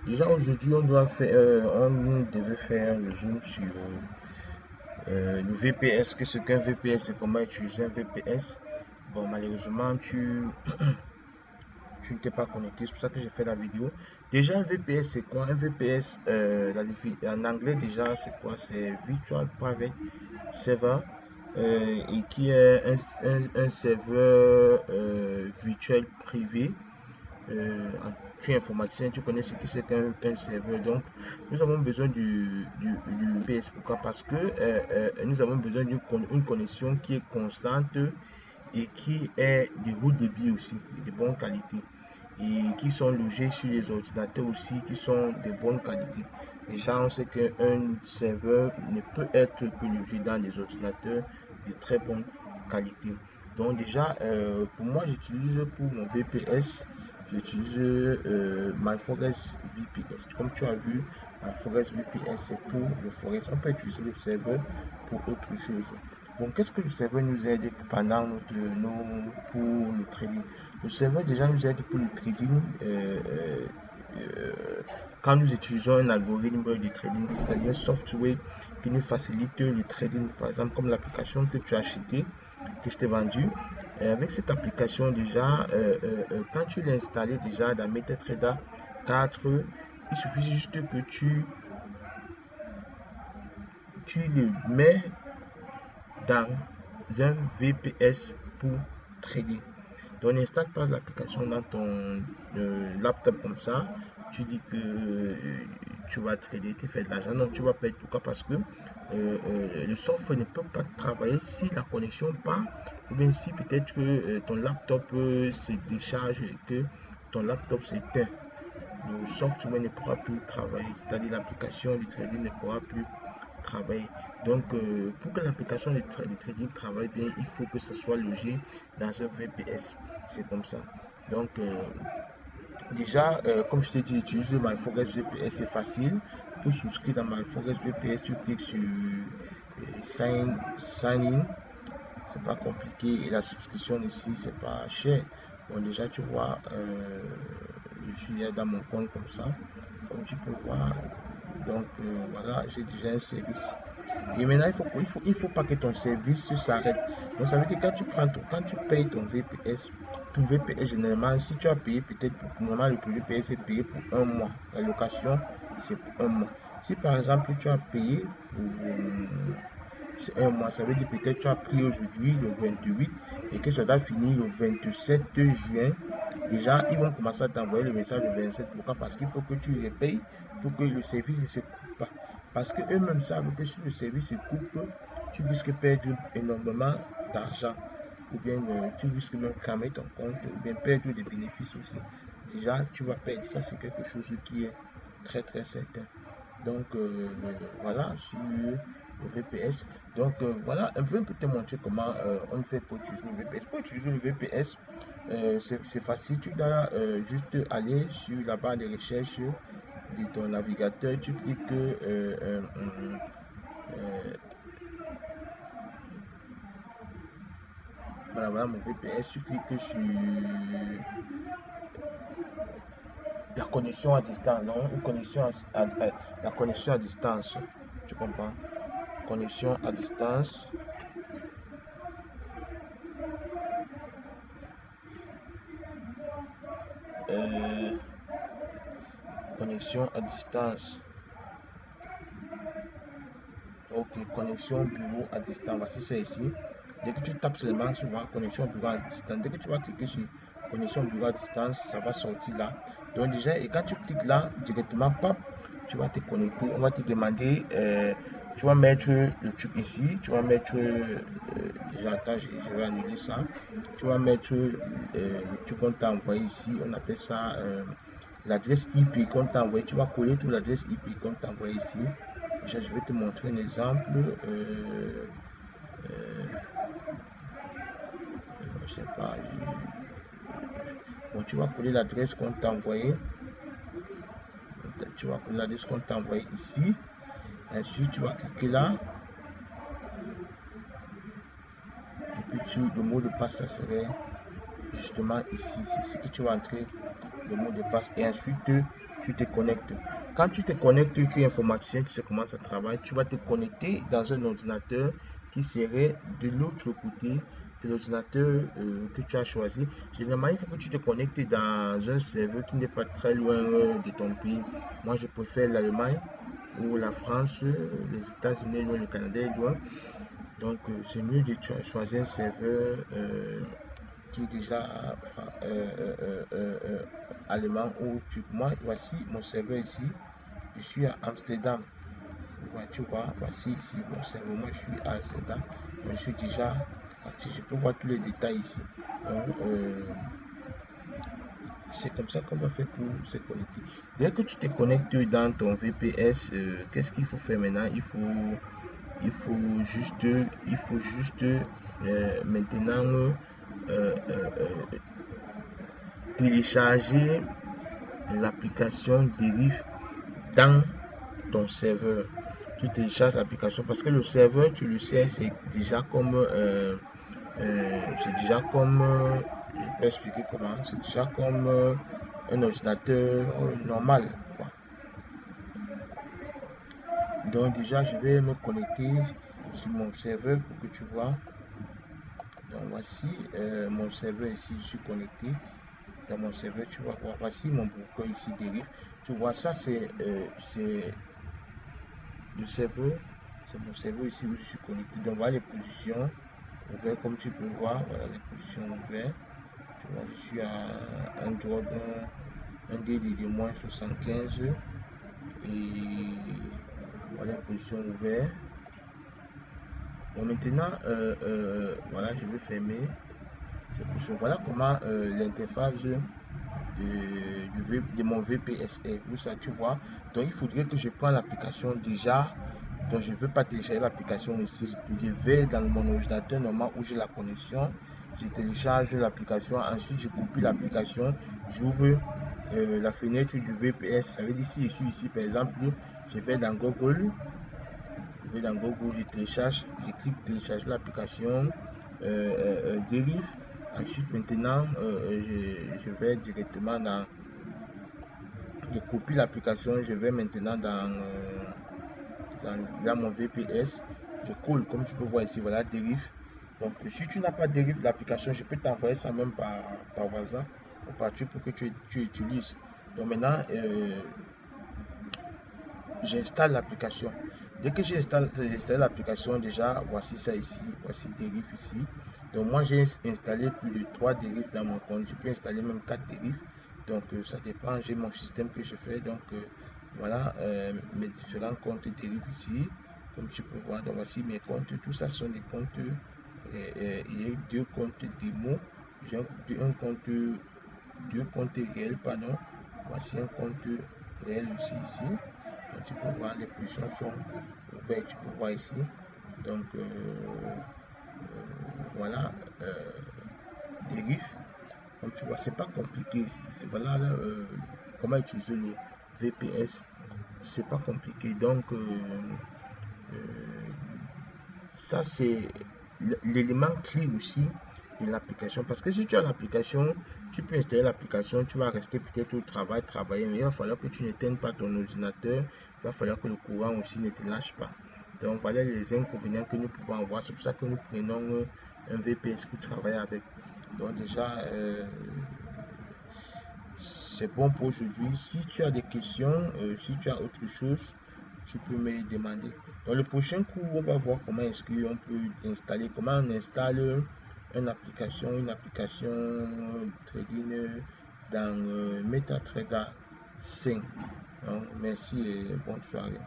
Déjà aujourd'hui, on devait faire le zoom sur le VPS. Qu'est-ce qu'un VPS et comment utiliser un VPS? Bon, malheureusement, tu ne t'es pas connecté, c'est pour ça que j'ai fait la vidéo. Déjà, un VPS, c'est quoi? Un VPS, en anglais, déjà, c'est quoi? C'est Virtual Private Server, et qui est un serveur virtuel privé. Tu es informaticien, tu connais ce que c'est qu'un serveur. Donc, nous avons besoin du VPS. Pourquoi? Parce que nous avons besoin d'une connexion qui est constante et qui est de haut débit aussi, de bonne qualité, et qui sont logés sur les ordinateurs aussi, qui sont de bonne qualité. Déjà, on sait qu'un serveur ne peut être que logé dans des ordinateurs de très bonne qualité. Donc déjà, pour moi, j'utilise pour mon VPS, j'utilise MyForest VPS. Comme tu as vu, MyForest VPS, c'est pour le forest. On peut utiliser le serveur pour autre chose. Bon, qu'est-ce que le serveur nous aide pendant pour le trading? Le serveur déjà nous aide pour le trading quand nous utilisons un algorithme de trading, c'est-à-dire un software qui nous facilite le trading, par exemple comme l'application que tu as achetée, que je t'ai vendue. Avec cette application déjà, quand tu l'as installée déjà dans MetaTrader 4, il suffit juste que tu le mets dans un VPS pour trader. Donc, n'installe pas l'application dans ton laptop comme ça. Tu dis que tu vas trader, tu fais de l'argent. Non, tu vas perdre. Pourquoi? Parce que le software ne peut pas travailler si la connexion part, ou bien si peut-être que ton laptop se décharge et que ton laptop s'éteint. Le software ne pourra plus travailler, c'est-à-dire l'application du trading ne pourra plus travailler. Donc, pour que l'application de trading travaille bien, il faut que ce soit logé dans un VPS. C'est comme ça. Donc, déjà, comme je t'ai dit, utiliser MyForest VPS, c'est facile. Pour souscrire dans MyForest VPS, tu cliques sur sign in. C'est pas compliqué et la souscription ici, c'est pas cher. Bon, déjà, tu vois, je suis là dans mon compte comme ça, comme tu peux voir. Donc, voilà, j'ai déjà un service. Et maintenant, il faut pas que ton service s'arrête. Donc, ça veut dire que quand tu payes ton VPS, généralement, si tu as payé, peut-être pour le moment, le VPS est payé pour un mois. La location, c'est pour un mois. Si par exemple, tu as payé pour c'est un mois, ça veut dire peut-être tu as pris aujourd'hui le 28 et que ça doit finir le 27 juin. Déjà, ils vont commencer à t'envoyer le message le 27. Pourquoi? Parce qu'il faut que tu les payes pour que le service ne se coupe pas. Parce qu'eux-mêmes savent que si le service se coupe, tu risques de perdre énormément d'argent. Ou bien tu risques même cramer ton compte, ou bien perdre des bénéfices aussi. Déjà, tu vas perdre. Ça, c'est quelque chose qui est très très certain. Donc, voilà, sur le VPS. Donc, voilà, je vais un peu te montrer comment on fait pour utiliser le VPS. Pour utiliser le VPS, c'est facile. Tu dois juste aller sur la barre de recherche de ton navigateur. Tu cliques voilà, voilà mon VPS. Tu cliques sur la connexion à distance, non? Une connexion la connexion à distance. Tu comprends? Connexion à distance. Euh, Connexion à distance. Ok, connexion bureau à distance. Voici c'est ici. Dès que tu tapes seulement sur la connexion bureau à distance, dès que tu vas cliquer sur connexion bureau à distance, ça va sortir là. Donc déjà, et quand tu cliques là, directement, pop, tu vas te connecter. On va te demander, tu vas mettre le truc ici, tu vas mettre, j'entends, je vais annuler ça. Tu vas mettre le truc qu'on t'a envoyé ici, on appelle ça l'adresse IP qu'on t'a envoyé. Tu vas coller toute l'adresse IP qu'on t'a envoyé ici. Déjà, je vais te montrer un exemple. Je sais pas. Bon, tu vas coller l'adresse qu'on t'a envoyé. Tu vas coller l'adresse qu'on t'a envoyé ici. Ensuite, tu vas cliquer là. Et puis, le mot de passe, ça serait justement ici. C'est ce que tu vas entrer, le mot de passe. Et ensuite, tu te connectes. Quand tu te connectes, tu es informaticien, tu sais comment ça travaille, tu vas te connecter dans un ordinateur qui serait de l'autre côté de l'ordinateur que tu as choisi. Généralement, il faut que tu te connectes dans un serveur qui n'est pas très loin de ton pays. Moi, je préfère l'Allemagne ou la France, les États-Unis loin, le Canada est loin. Donc, c'est mieux de choisir un serveur qui est déjà allemand ou moi, voici mon serveur ici. Je suis à Amsterdam. Ouais, tu vois, voici ici mon serveur. Moi, je suis à Amsterdam. Donc, je suis déjà parti. Je peux voir tous les détails ici. Donc, c'est comme ça qu'on va faire pour se connecter. Dès que tu te connectes dans ton VPS, qu'est-ce qu'il faut faire maintenant? Il faut juste maintenant télécharger l'application Derive dans ton serveur. Tu télécharges l'application parce que le serveur, tu le sais, c'est déjà comme je peux expliquer comment, c'est déjà comme un ordinateur normal, quoi. Donc déjà, je vais me connecter sur mon serveur pour que tu vois. Donc voici mon serveur ici, je suis connecté. Dans mon serveur, tu vas voir, voici mon broker ici Derive. Tu vois, ça c'est le serveur, c'est mon serveur ici où je suis connecté. Donc voilà les positions ouvertes, comme tu peux voir, voilà les positions ouvertes. Tu vois, je suis à un job, un DD de moins 75 et voilà les positions ouvertes. Bon, maintenant, voilà, je vais fermer. Voilà comment l'interface de mon VPS est. Où ça, tu vois. Donc, il faudrait que je prenne l'application déjà. Donc, je ne veux pas télécharger l'application ici. Je vais dans mon ordinateur normal où j'ai la connexion. Je télécharge l'application. Ensuite, je copie l'application. J'ouvre la fenêtre du VPS. Ça veut dire si je suis ici, par exemple, je vais dans Google. Je télécharge, je clique télécharger l'application Derive. Ensuite, maintenant, je vais directement dans. Je copie l'application, je vais maintenant dans mon VPS. Je colle, comme tu peux voir ici, voilà, Derive. Donc, si tu n'as pas Derive l'application, je peux t'envoyer ça même par WhatsApp ou par Twitter pour que tu utilises. Donc, maintenant, j'installe l'application. Dès que j'ai installé l'application, déjà, voici ça ici, voici Derive ici. Donc moi, j'ai installé plus de 3 dérives dans mon compte. Je peux installer même 4 dérives. Donc ça dépend, j'ai mon système que je fais. Donc voilà mes différents comptes dérives ici. Comme tu peux voir, donc voici mes comptes. Tout ça sont des comptes. Il y a eu 2 comptes démo. J'ai un compte, 2 comptes réels, pardon. Voici un compte réel aussi ici. Donc tu peux voir les positions sont ouvertes, tu peux voir ici. Donc voilà, Derive. Comme tu vois, c'est pas compliqué. C'est voilà comment utiliser le VPS. C'est pas compliqué. Donc ça c'est l'élément clé aussi de l'application. Parce que si tu as l'application, tu peux installer l'application, tu vas rester peut-être au travail, travailler, mais il va falloir que tu n'éteignes pas ton ordinateur. Il va falloir que le courant aussi ne te lâche pas. Donc voilà les inconvénients que nous pouvons avoir. C'est pour ça que nous prenons un VPS pour travailler avec. Donc déjà, c'est bon pour aujourd'hui. Si tu as des questions, si tu as autre chose, tu peux me demander. Dans le prochain cours, on va voir comment est-ce qu'on peut installer, comment on installe une application trading dans MetaTrader 5. Donc, merci et bonne soirée.